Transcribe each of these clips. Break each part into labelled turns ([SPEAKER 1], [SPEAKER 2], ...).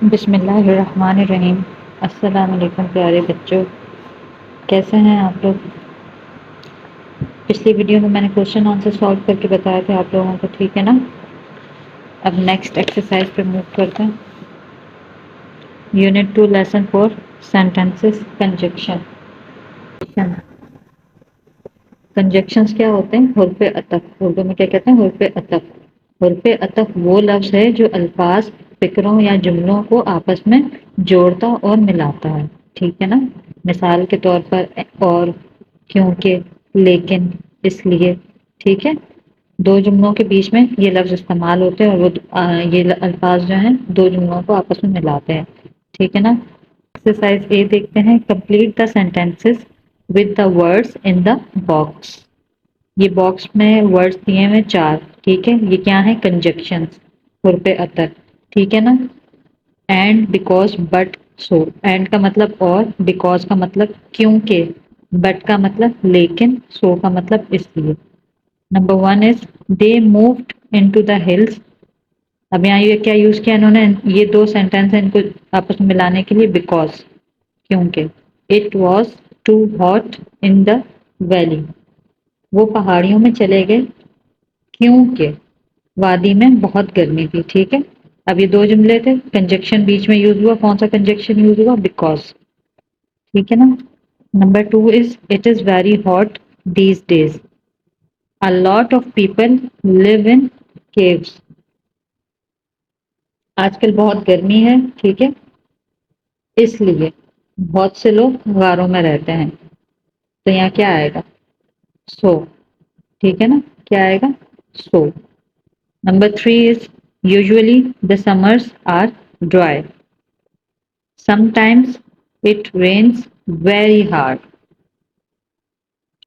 [SPEAKER 1] بسم اللہ الرحمن الرحیم۔ السلام علیکم پیارے بچوں، کیسے ہیں آپ لوگ؟ پچھلی ویڈیو میں نے کوشچن آنسر سالو کر کے بتایا تھا آپ لوگوں کو، ٹھیک ہے نا؟ اب نیکسٹ ایکسرسائز پہ موو کرتے ہیں۔ Unit 2 lesson 4 sentences conjunction. Conjunctions کیا ہوتے ہیں؟ حروف عطف، اردو میں کیا کہتے ہیں؟ حروف عطف۔ حروف عطف وہ لفظ ہے جو الفاظ، فکروں یا جملوں کو آپس میں جوڑتا اور ملاتا ہے، ٹھیک ہے نا؟ مثال کے طور پر اور، کیونکہ، لیکن، اس لیے، ٹھیک ہے؟ دو جملوں کے بیچ میں یہ لفظ استعمال ہوتے ہیں اور وہ یہ الفاظ جو ہیں دو جملوں کو آپس میں ملاتے ہیں، ٹھیک ہے نا؟ ایکسرسائز اے دیکھتے ہیں۔ Complete the sentences with the words in the box. یہ باکس میں ورڈس دیے ہوئے 4، ٹھیک ہے؟ یہ کیا ہے؟ کنجکشنز، حروف عطف، ٹھیک ہے نا؟ And, because, but, so. And کا مطلب اور، بیکاز کا مطلب کیونکہ، بٹ کا مطلب لیکن، سو کا مطلب اس لیے۔ Number 1 is they moved into the hills. اب یہاں یہ کیا یوز کیا انہوں نے؟ یہ دو سینٹینس ہیں ان کو آپس میں ملانے کے لیے، بیکاز، کیونکہ۔ It was too hot in the valley. وہ پہاڑیوں میں چلے گئے کیونکہ وادی میں بہت گرمی تھی، ٹھیک ہے؟ اب یہ دو جملے تھے، کنجکشن بیچ میں یوز ہوا، کون سا کنجکشن یوز ہوا؟ بیکاز، ٹھیک ہے نا؟ Number 2 is it is very hot these days. A lot of people live in caves۔ آج کل بہت گرمی ہے، ٹھیک ہے؟ اس لیے بہت سے لوگ غاروں میں رہتے ہیں۔ تو یہاں کیا آئے گا؟ سو، ٹھیک ہے نا؟ کیا آئے گا؟ So. Number 3 is usually the summers are dry. Sometimes it rains very hard.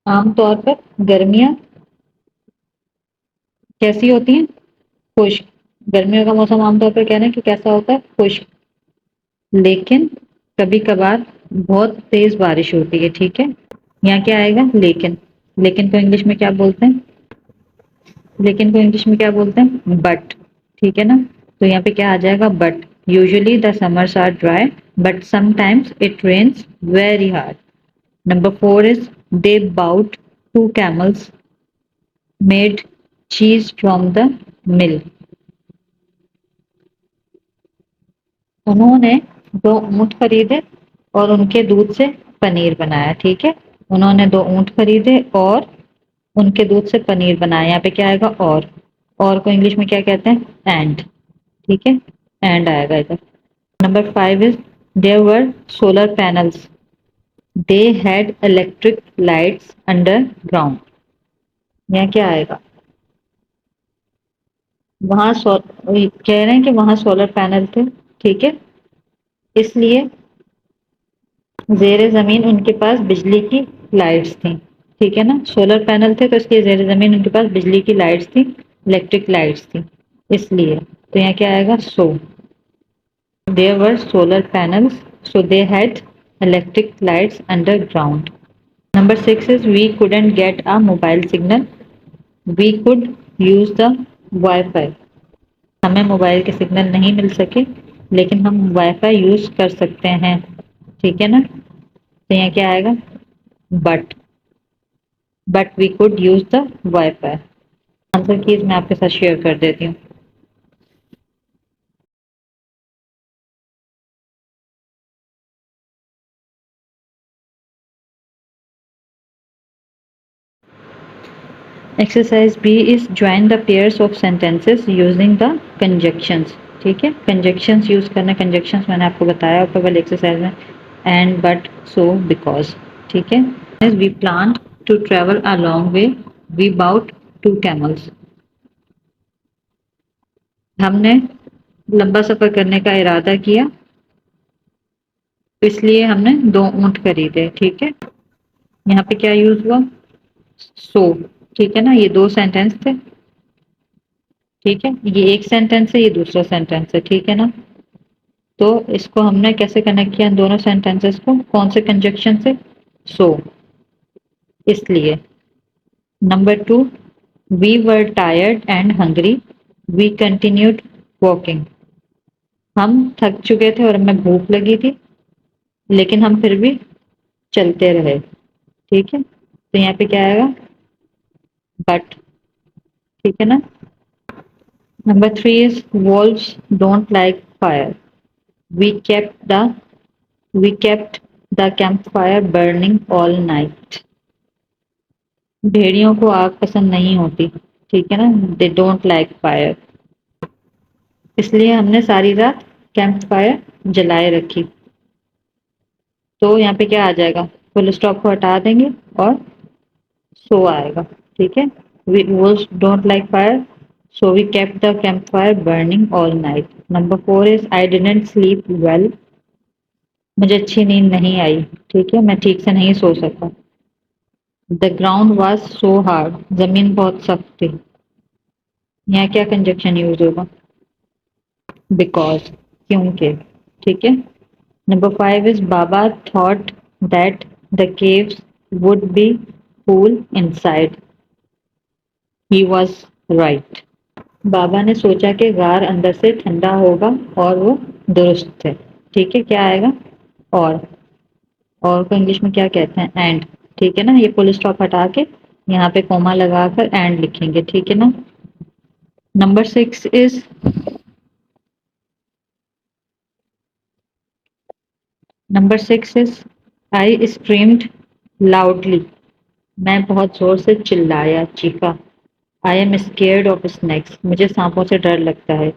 [SPEAKER 1] عام طور پر گرمیاں کیسی ہوتی ہیں؟ خشک۔ گرمیوں کا موسم عام طور پر کہنا ہے کہ کیسا ہوتا ہے؟ خشک۔ لیکن کبھی کبھار بہت تیز بارش ہوتی ہے، ٹھیک ہے؟ یہاں کیا آئے گا؟ لیکن۔ لیکن کو انگلش میں کیا بولتے ہیں؟ لیکن کو انگلش میں کیا بولتے ہیں؟ بٹ، ٹھیک ہے نا؟ تو یہاں پہ کیا آ جائے گا؟ But. Usually the summers are dry but sometimes it rains very hard. Number 4 is they bought two camels made cheese from the milk. انہوں نے دو اونٹ خریدے اور ان کے دودھ سے پنیر بنایا، ٹھیک ہے؟ انہوں نے دو اونٹ خریدے اور ان کے دودھ سے پنیر بنایا۔ یہاں پہ کیا آئے گا؟ اور کو انگلش میں کیا کہتے ہیں؟ اینڈ، ٹھیک ہے؟ اینڈ آئے گا ادھر۔ Number 5 is there were solar panels they had electric lights under ground. یہاں کیا آئے گا؟ وہاں کہہ رہے ہیں کہ وہاں سولر پینل تھے، ٹھیک ہے؟ اس لیے زیر زمین ان کے پاس بجلی کی لائٹس تھیں، ٹھیک ہے نا؟ سولر پینل تھے تو اس لیے زیر زمین ان کے پاس بجلی کی لائٹس تھیں، الیکٹرک لائٹس تھیں، اس لیے۔ تو یہاں کیا آئے گا؟ So. There were solar panels so they had electric lights underground. Number 6 is we couldn't get a mobile signal we could use the wifi. ہمیں موبائل کے سگنل نہیں مل سکے لیکن ہم وائی فائی یوز کر سکتے ہیں، ٹھیک ہے نا؟ تو یہاں کیا آئے گا؟ But we could use the wifi. Answer keys میں آپ کے ساتھ شیئر کر دیتی ہوں۔ Exercise B is join the pairs of sentences using the conjunctions, ٹھیک ہے؟ کنجکشنز یوز کرنا، کنجکشنز میں نے آپ کو بتایا اوپر والی ایکسرسائز میں، اینڈ، بٹ، سو، بیکاز، ٹھیک ہے؟ We plan to travel a long way we bought two camels. ہم نے لمبا سفر کرنے کا ارادہ کیا اس لیے ہم نے دو اونٹ خریدے، ٹھیک ہے؟ یہاں پہ کیا یوز ہوا؟ سو، ٹھیک ہے نا؟ یہ دو سینٹینس تھے، ٹھیک ہے؟ یہ ایک سینٹینس ہے، یہ دوسرا سینٹینس ہے، ٹھیک ہے نا؟ تو اس کو ہم نے کیسے کنیکٹ کیا ان دونوں سینٹینسز کو؟ کون سے کنجکشن سے؟ سو، اس لیے۔ Number 2 we were tired and hungry we continued walking. ہم تھک چکے تھے اور ہمیں بھوک لگی تھی لیکن ہم پھر بھی چلتے رہے. ٹھیک ہے تو یہاں پہ کیا آئے گا؟ بٹ. ٹھیک ہے نا. Number 3 is wolves don't like fire. We kept the campfire burning all night. بھیڑیوں کو آگ پسند نہیں ہوتی. ٹھیک ہے نا. They don't like fire. اس لیے ہم نے ساری رات کیمپ فائر جلائے رکھی. تو یہاں پہ کیا آ جائے گا؟ فل اسٹاپ کو ہٹا دیں گے اور سو آئے گا. ٹھیک ہے. We wolves don't like fire, so we kept the campfire burning all night. Number 4 is I didn't sleep well. مجھے اچھی نیند نہیں آئی. ٹھیک ہے. میں ٹھیک سے نہیں سو سکا. The ground was so hard. زمین بہت سخت تھی. یہاں کیا کنجکشن یوز ہوگا؟ Because. کیونکہ. ٹھیک ہے. Number 5 is Baba thought that the caves would be cool inside. He was right. بابا نے سوچا کہ غار اندر سے ٹھنڈا ہوگا اور وہ درست تھے. ٹھیک ہے. کیا آئے گا؟ اور کو انگلش میں کیا کہتے ہیں؟ اینڈ. ٹھیک ہے نا. یہ فل اسٹاپ ہٹا کے یہاں پہ کوما لگا کر اینڈ لکھیں گے. ٹھیک ہے نا. Number 6 is I screamed loudly. میں بہت زور سے چلایا چیخا. I am scared of snakes. مجھے سانپوں سے ڈر لگتا ہے.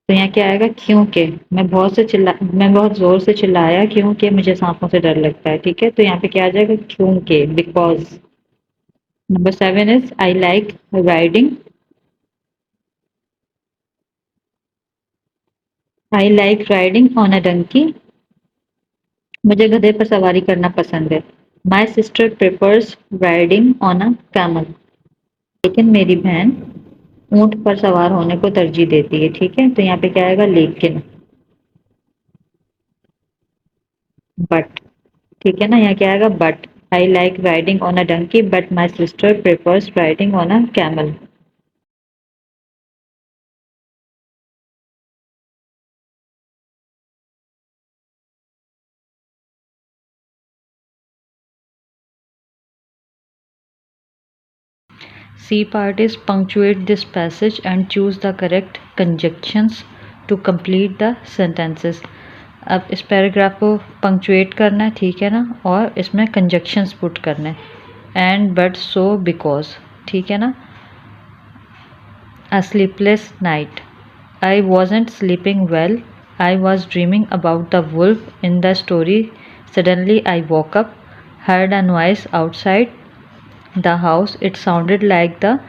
[SPEAKER 1] تو یہاں کیا آئے گا؟ کیونکہ. میں بہت زور سے چلایا کیونکہ مجھے سانپوں سے ڈر لگتا ہے. ٹھیک ہے. تو یہاں پہ کیا آ جائے گا؟ کیونکہ. Because. Number 7 is I like riding. I like riding on a donkey. مجھے گدھے پر سواری کرنا پسند ہے. My sister prefers riding on a camel. لیکن میری بہن اونٹ پر سوار ہونے کو ترجیح دیتی ہے. ٹھیک ہے. تو یہاں پہ کیا آئے گا؟ لیکن. بٹ. ٹھیک ہے نا. یہاں کیا آئے گا؟ But. I like riding on a donkey but my sister prefers riding on a camel. C part is punctuate this passage and choose the correct conjunctions to complete the sentences. اب اس paragraph کو پنکچویٹ کرنا ہے. ٹھیک ہے نا. اور اس میں کنجکشنز پٹ کرنے اینڈ بٹ سو بیکاز. ٹھیک ہے نا. A sleepless night. I wasn't sleeping well. I was dreaming about the wolf in the story. Suddenly I woke up, heard a noise outside the house. It sounded like the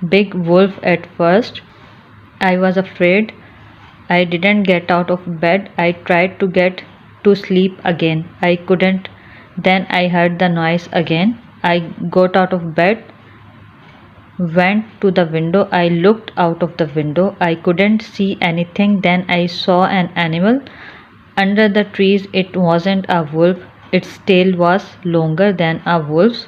[SPEAKER 1] big wolf at first. I was afraid. I didn't get out of bed. I tried to get to sleep again. I couldn't. Then I heard the noise again. I got out of bed, went to the window. I looked out of the window. I couldn't see anything. Then I saw an animal under the trees. It wasn't a wolf. Its tail was longer than a wolf's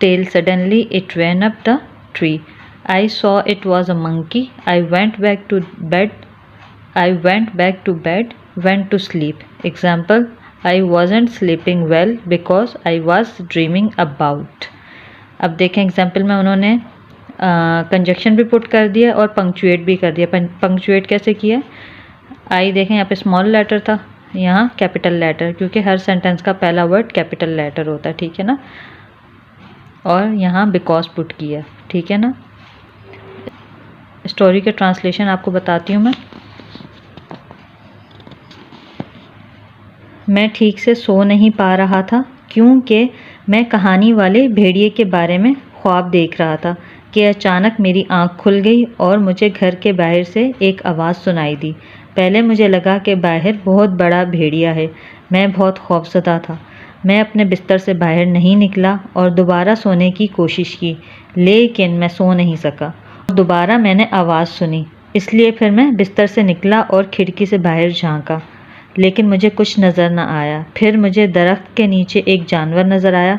[SPEAKER 1] tail. Suddenly it ran up the tree. I saw it was a monkey. I went back to bed, went to sleep. Example, I wasn't sleeping well because I was dreaming about. اب دیکھیں example میں انہوں نے کنجکشن بھی پٹ کر دیا اور پنکچویٹ بھی کر دیا. پنکچویٹ کیسے کیا؟ آئی دیکھیں یہاں پہ اسمال لیٹر تھا, یہاں کیپٹل لیٹر, کیونکہ ہر سینٹینس کا پہلا ورڈ کیپٹل لیٹر ہوتا ہے. ٹھیک ہے نا. اور یہاں بیکاز پٹ کیا. ٹھیک ہے نا. اسٹوری کے ٹرانسلیشن آپ کو بتاتی ہوں میں ٹھیک سے سو نہیں پا رہا تھا کیونکہ میں کہانی والے بھیڑیے کے بارے میں خواب دیکھ رہا تھا کہ اچانک میری آنکھ کھل گئی اور مجھے گھر کے باہر سے ایک آواز سنائی دی. پہلے مجھے لگا کہ باہر بہت بڑا بھیڑیا ہے. میں بہت خوفزدہ تھا. میں اپنے بستر سے باہر نہیں نکلا اور دوبارہ سونے کی کوشش کی, لیکن میں سو نہیں سکا. دوبارہ میں نے آواز سنی, اس لیے پھر میں بستر سے نکلا اور کھڑکی سے باہر جھانکا, لیکن مجھے کچھ نظر نہ آیا. پھر مجھے درخت کے نیچے ایک جانور نظر آیا.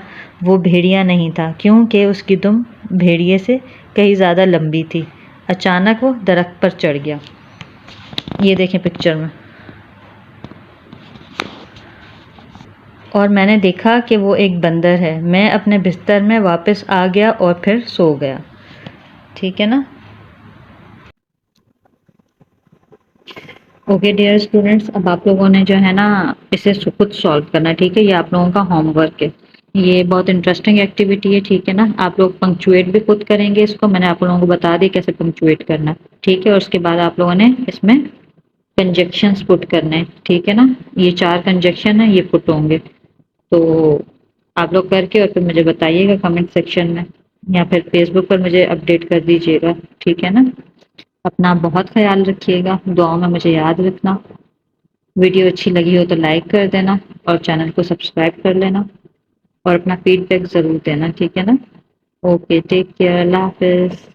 [SPEAKER 1] وہ بھیڑیا نہیں تھا کیونکہ اس کی دم بھیڑیے سے کہیں زیادہ لمبی تھی. اچانک وہ درخت پر چڑھ گیا. یہ دیکھیں پکچر میں. اور میں نے دیکھا کہ وہ ایک بندر ہے. میں اپنے بستر میں واپس آ گیا اور پھر سو گیا. ٹھیک ہے نا. اوکے ڈیئر اسٹوڈینٹس، اب آپ لوگوں نے جو ہے نا اسے خود سالو کرنا ہے. ٹھیک ہے، یہ آپ لوگوں کا ہوم ورک ہے. یہ بہت انٹرسٹنگ ایکٹیویٹی ہے. ٹھیک ہے نا. آپ لوگ پنکچویٹ بھی خود کریں گے اس کو. میں نے آپ لوگوں کو بتا دی کیسے پنکچویٹ کرنا ہے. ٹھیک ہے. اور اس کے بعد آپ لوگوں نے اس میں کنجیکشنز پٹ کرنے ہیں. ٹھیک ہے نا. یہ 4 کنجیکشن ہیں، یہ پٹ ہوں گے. تو آپ لوگ کر کے اور پھر مجھے بتائیے گا کمنٹ سیکشن میں، یا پھر فیس بک پر مجھے اپڈیٹ کر دیجیے گا. ٹھیک ہے نا. اپنا بہت خیال رکھیے گا. دعاؤں میں مجھے یاد رکھنا. ویڈیو اچھی لگی ہو تو لائک کر دینا اور چینل کو سبسکرائب کر لینا اور اپنا فیڈ بیک ضرور دینا. ٹھیک ہے نا. Okay, take care. اللہ حافظ.